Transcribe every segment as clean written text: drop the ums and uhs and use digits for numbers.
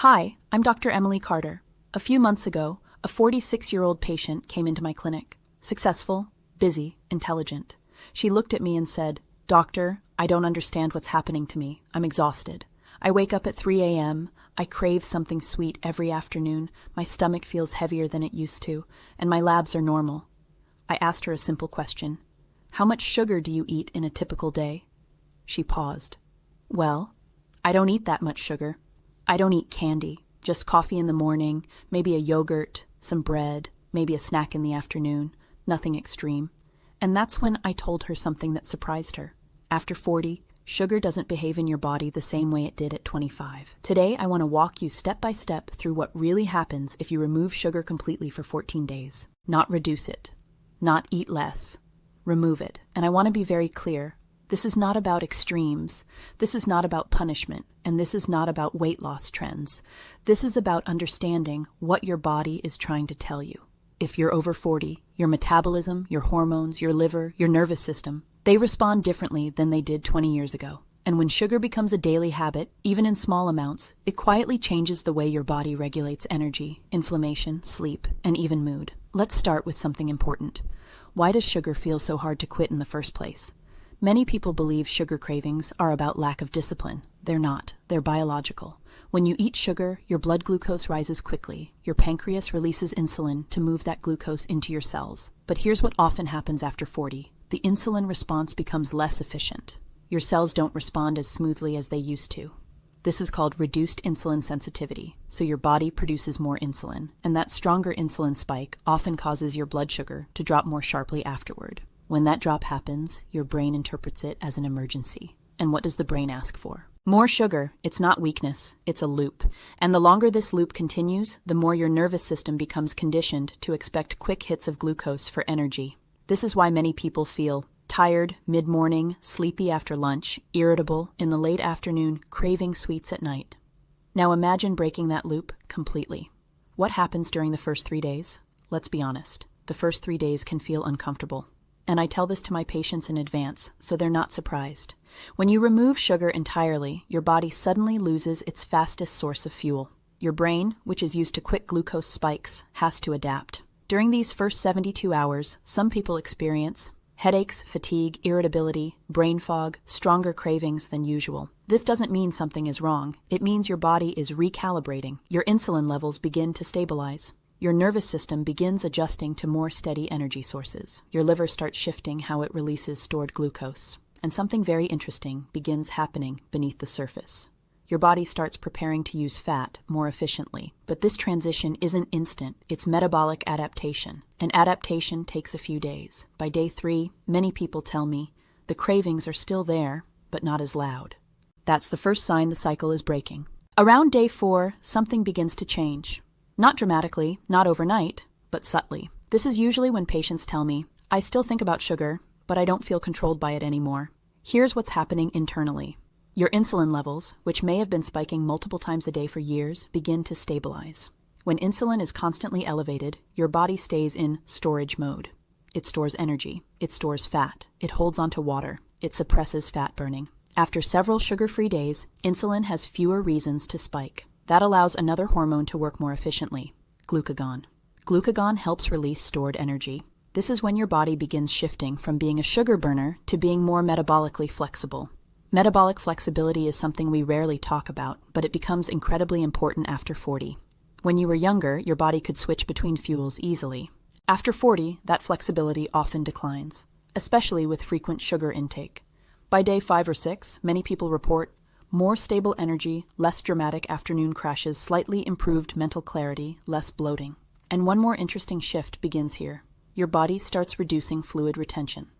Hi, I'm Dr. Emily Carter. A few months ago, a 46-year-old patient came into my clinic. Successful, busy, intelligent. She looked at me and said, "Doctor, I don't understand what's happening to me. I'm exhausted. I wake up at 3 a.m., I crave something sweet every afternoon, my stomach feels heavier than it used to, and my labs are normal." I asked her a simple question. "How much sugar do you eat in a typical day?" She paused. "Well, I don't eat that much sugar. I don't eat candy, just coffee in the morning, maybe a yogurt, some bread, maybe a snack in the afternoon, nothing extreme." And that's when I told her something that surprised her. After 40, sugar doesn't behave in your body the same way it did at 25. Today, I want to walk you step by step through what really happens if you remove sugar completely for 14 days. Not reduce it, not eat less, remove it. And I want to be very clear. This is not about extremes. This is not about punishment. And this is not about weight loss trends. This is about understanding what your body is trying to tell you. If you're over 40, your metabolism, your hormones, your liver, your nervous system, they respond differently than they did 20 years ago. And when sugar becomes a daily habit, even in small amounts, it quietly changes the way your body regulates energy, inflammation, sleep, and even mood. Let's start with something important. Why does sugar feel so hard to quit in the first place? Many people believe sugar cravings are about lack of discipline. They're not. They're biological. When you eat sugar, your blood glucose rises quickly. Your pancreas releases insulin to move that glucose into your cells. But here's what often happens after 40. The insulin response becomes less efficient. Your cells don't respond as smoothly as they used to. This is called reduced insulin sensitivity. So your body produces more insulin, and that stronger insulin spike often causes your blood sugar to drop more sharply afterward. When that drop happens, your brain interprets it as an emergency. And what does the brain ask for? More sugar. It's not weakness, it's a loop. And the longer this loop continues, the more your nervous system becomes conditioned to expect quick hits of glucose for energy. This is why many people feel tired mid-morning, sleepy after lunch, irritable in the late afternoon, craving sweets at night. Now imagine breaking that loop completely. What happens during the first 3 days? Let's be honest. The first 3 days can feel uncomfortable. And I tell this to my patients in advance, so they're not surprised. When you remove sugar entirely, your body suddenly loses its fastest source of fuel. Your brain, which is used to quick glucose spikes, has to adapt. During these first 72 hours, some people experience headaches, fatigue, irritability, brain fog, stronger cravings than usual. This doesn't mean something is wrong. It means your body is recalibrating. Your insulin levels begin to stabilize. Your nervous system begins adjusting to more steady energy sources. Your liver starts shifting how it releases stored glucose. And something very interesting begins happening beneath the surface. Your body starts preparing to use fat more efficiently. But this transition isn't instant. It's metabolic adaptation. And adaptation takes a few days. By day 3, many people tell me, the cravings are still there, but not as loud. That's the first sign the cycle is breaking. Around day 4, something begins to change. Not dramatically, not overnight, but subtly. This is usually when patients tell me, "I still think about sugar, but I don't feel controlled by it anymore." Here's what's happening internally. Your insulin levels, which may have been spiking multiple times a day for years, begin to stabilize. When insulin is constantly elevated, your body stays in storage mode. It stores energy. It stores fat. It holds onto water. It suppresses fat burning. After several sugar-free days, insulin has fewer reasons to spike. That allows another hormone to work more efficiently, glucagon. Glucagon helps release stored energy. This is when your body begins shifting from being a sugar burner to being more metabolically flexible. Metabolic flexibility is something we rarely talk about, but it becomes incredibly important after 40. When you were younger, your body could switch between fuels easily. After 40, that flexibility often declines, especially with frequent sugar intake. By day 5 or 6, many people report more stable energy, less dramatic afternoon crashes, slightly improved mental clarity, less bloating. And one more interesting shift begins here. Your body starts reducing fluid retention.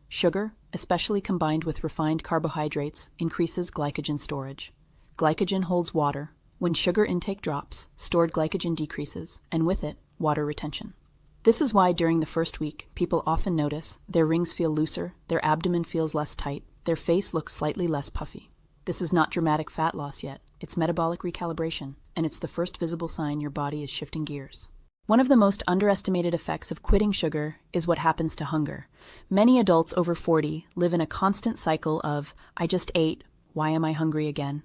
Sugar, especially combined with refined carbohydrates, increases glycogen storage. Glycogen holds water. When sugar intake drops, stored glycogen decreases, and with it, water retention. This is why during the first week, people often notice their rings feel looser, their abdomen feels less tight, their face looks slightly less puffy. This is not dramatic fat loss yet. It's metabolic recalibration, and it's the first visible sign your body is shifting gears. One of the most underestimated effects of quitting sugar is what happens to hunger. Many adults over 40 live in a constant cycle of, "I just ate, why am I hungry again?"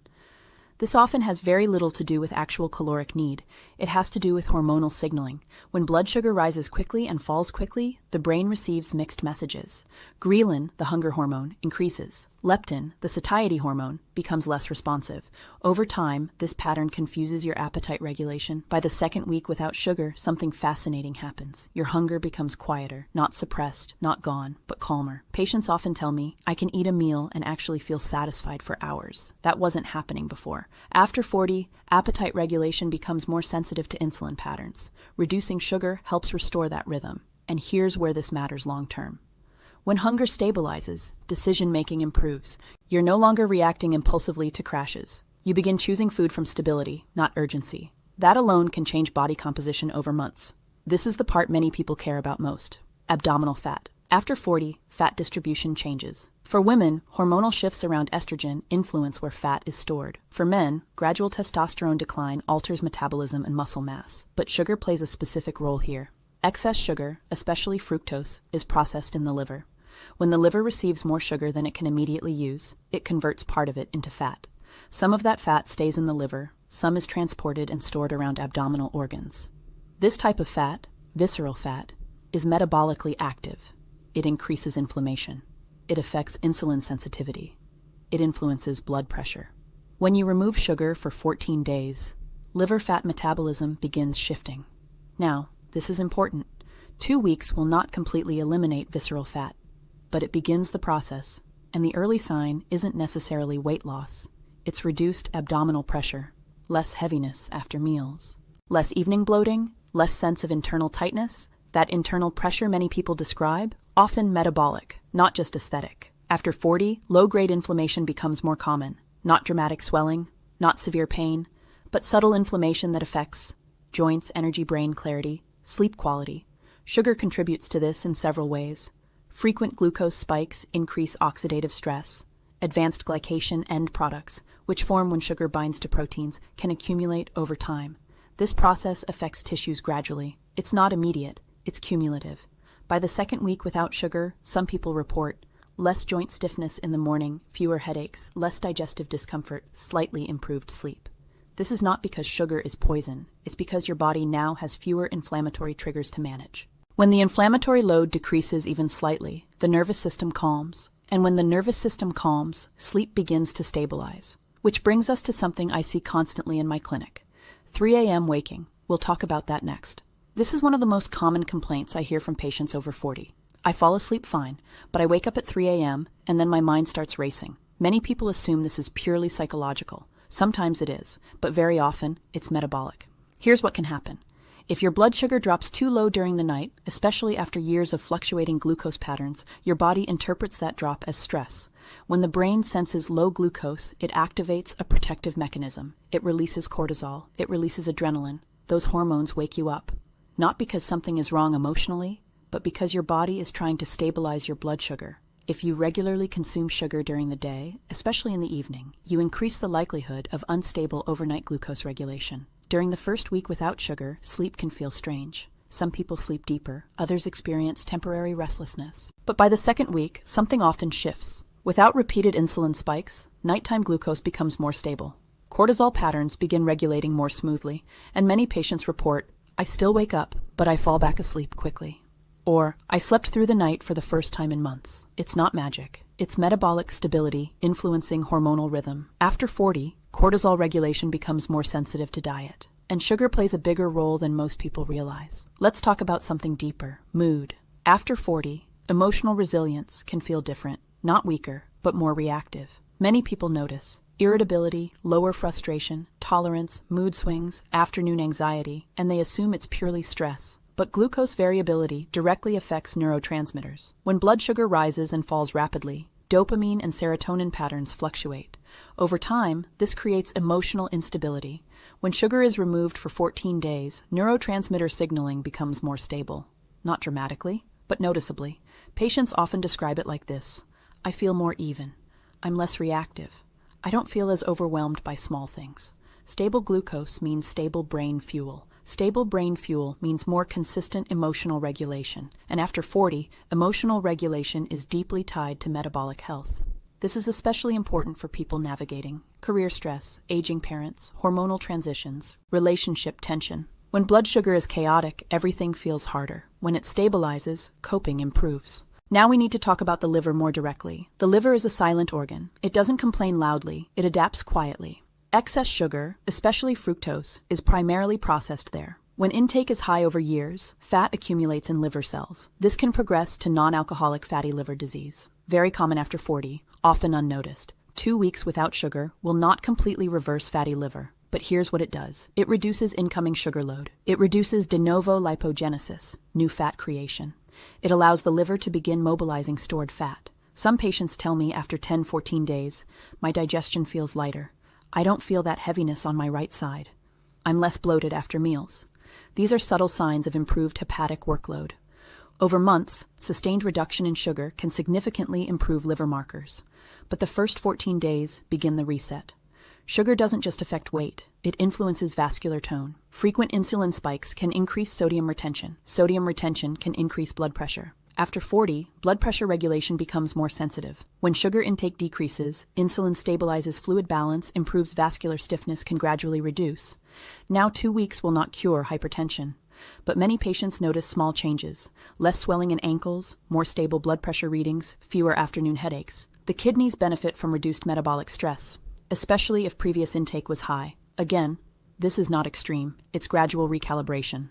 This often has very little to do with actual caloric need. It has to do with hormonal signaling. When blood sugar rises quickly and falls quickly, the brain receives mixed messages. Ghrelin, the hunger hormone, increases. Leptin, the satiety hormone, becomes less responsive. Over time, this pattern confuses your appetite regulation. By the second week without sugar, something fascinating happens. Your hunger becomes quieter, not suppressed, not gone, but calmer. Patients often tell me, I can eat a meal and actually feel satisfied for hours. That wasn't happening before. After 40, appetite regulation becomes more sensitive to insulin patterns. Reducing sugar helps restore that rhythm. And here's where this matters long term. When hunger stabilizes, decision-making improves. You're no longer reacting impulsively to crashes. You begin choosing food from stability, not urgency. That alone can change body composition over months. This is the part many people care about most: abdominal fat. After 40, fat distribution changes. For women, hormonal shifts around estrogen influence where fat is stored. For men, gradual testosterone decline alters metabolism and muscle mass. But sugar plays a specific role here. Excess sugar, especially fructose, is processed in the liver. When the liver receives more sugar than it can immediately use, it converts part of it into fat. Some of that fat stays in the liver, some is transported and stored around abdominal organs. This type of fat, visceral fat, is metabolically active. It increases inflammation. It affects insulin sensitivity. It influences blood pressure. When you remove sugar for 14 days, liver fat metabolism begins shifting. Now, this is important. 2 weeks will not completely eliminate visceral fat, but it begins the process, and the early sign isn't necessarily weight loss. It's reduced abdominal pressure, less heaviness after meals, less evening bloating, less sense of internal tightness. That internal pressure many people describe, often metabolic, not just aesthetic. After 40, low-grade inflammation becomes more common. Not dramatic swelling, not severe pain, but subtle inflammation that affects joints, energy, brain clarity, sleep quality. Sugar contributes to this in several ways. Frequent glucose spikes increase oxidative stress. Advanced glycation end products, which form when sugar binds to proteins, can accumulate over time. This process affects tissues gradually. It's not immediate, it's cumulative. By the second week without sugar, some people report less joint stiffness in the morning, fewer headaches, less digestive discomfort, slightly improved sleep. This is not because sugar is poison. It's because your body now has fewer inflammatory triggers to manage. When the inflammatory load decreases even slightly, the nervous system calms. And when the nervous system calms, sleep begins to stabilize. Which brings us to something I see constantly in my clinic: 3 a.m. waking. We'll talk about that next. This is one of the most common complaints I hear from patients over 40. I fall asleep fine, but I wake up at 3 a.m. and then my mind starts racing. Many people assume this is purely psychological. Sometimes it is, but very often it's metabolic. Here's what can happen. If your blood sugar drops too low during the night, especially after years of fluctuating glucose patterns, your body interprets that drop as stress. When the brain senses low glucose, it activates a protective mechanism. It releases cortisol. It releases adrenaline. Those hormones wake you up. Not because something is wrong emotionally, but because your body is trying to stabilize your blood sugar. If you regularly consume sugar during the day, especially in the evening, you increase the likelihood of unstable overnight glucose regulation. During the first week without sugar, sleep can feel strange. Some people sleep deeper, others experience temporary restlessness. But by the second week, something often shifts. Without repeated insulin spikes, nighttime glucose becomes more stable. Cortisol patterns begin regulating more smoothly, and many patients report, I still wake up, but I fall back asleep quickly. Or, I slept through the night for the first time in months. It's not magic. It's metabolic stability influencing hormonal rhythm. After 40, cortisol regulation becomes more sensitive to diet. And sugar plays a bigger role than most people realize. Let's talk about something deeper: mood. After 40, emotional resilience can feel different. Not weaker, but more reactive. Many people notice irritability, lower frustration, tolerance, mood swings, afternoon anxiety, and they assume it's purely stress. But glucose variability directly affects neurotransmitters. When blood sugar rises and falls rapidly, dopamine and serotonin patterns fluctuate. Over time, this creates emotional instability. When sugar is removed for 14 days, neurotransmitter signaling becomes more stable. Not dramatically, but noticeably. Patients often describe it like this: I feel more even. I'm less reactive. I don't feel as overwhelmed by small things. Stable glucose means stable brain fuel. Stable brain fuel means more consistent emotional regulation. And after 40, emotional regulation is deeply tied to metabolic health. This is especially important for people navigating career stress, aging parents, hormonal transitions, relationship tension. When blood sugar is chaotic, everything feels harder. When it stabilizes, coping improves. Now we need to talk about the liver more directly. The liver is a silent organ. It doesn't complain loudly, it adapts quietly. Excess sugar, especially fructose, is primarily processed there. When intake is high over years, fat accumulates in liver cells. This can progress to non-alcoholic fatty liver disease. Very common after 40, often unnoticed. 2 weeks without sugar will not completely reverse fatty liver. But here's what it does. It reduces incoming sugar load. It reduces de novo lipogenesis, new fat creation. It allows the liver to begin mobilizing stored fat. Some patients tell me after 10-14 days, my digestion feels lighter. I don't feel that heaviness on my right side. I'm less bloated after meals. These are subtle signs of improved hepatic workload. Over months, sustained reduction in sugar can significantly improve liver markers. But the first 14 days begin the reset. Sugar doesn't just affect weight, it influences vascular tone. Frequent insulin spikes can increase sodium retention. Sodium retention can increase blood pressure. After 40, blood pressure regulation becomes more sensitive. When sugar intake decreases, insulin stabilizes fluid balance, improves vascular stiffness, can gradually reduce. Now 2 weeks will not cure hypertension. But many patients notice small changes. Less swelling in ankles, more stable blood pressure readings, fewer afternoon headaches. The kidneys benefit from reduced metabolic stress, especially if previous intake was high. Again, this is not extreme, it's gradual recalibration.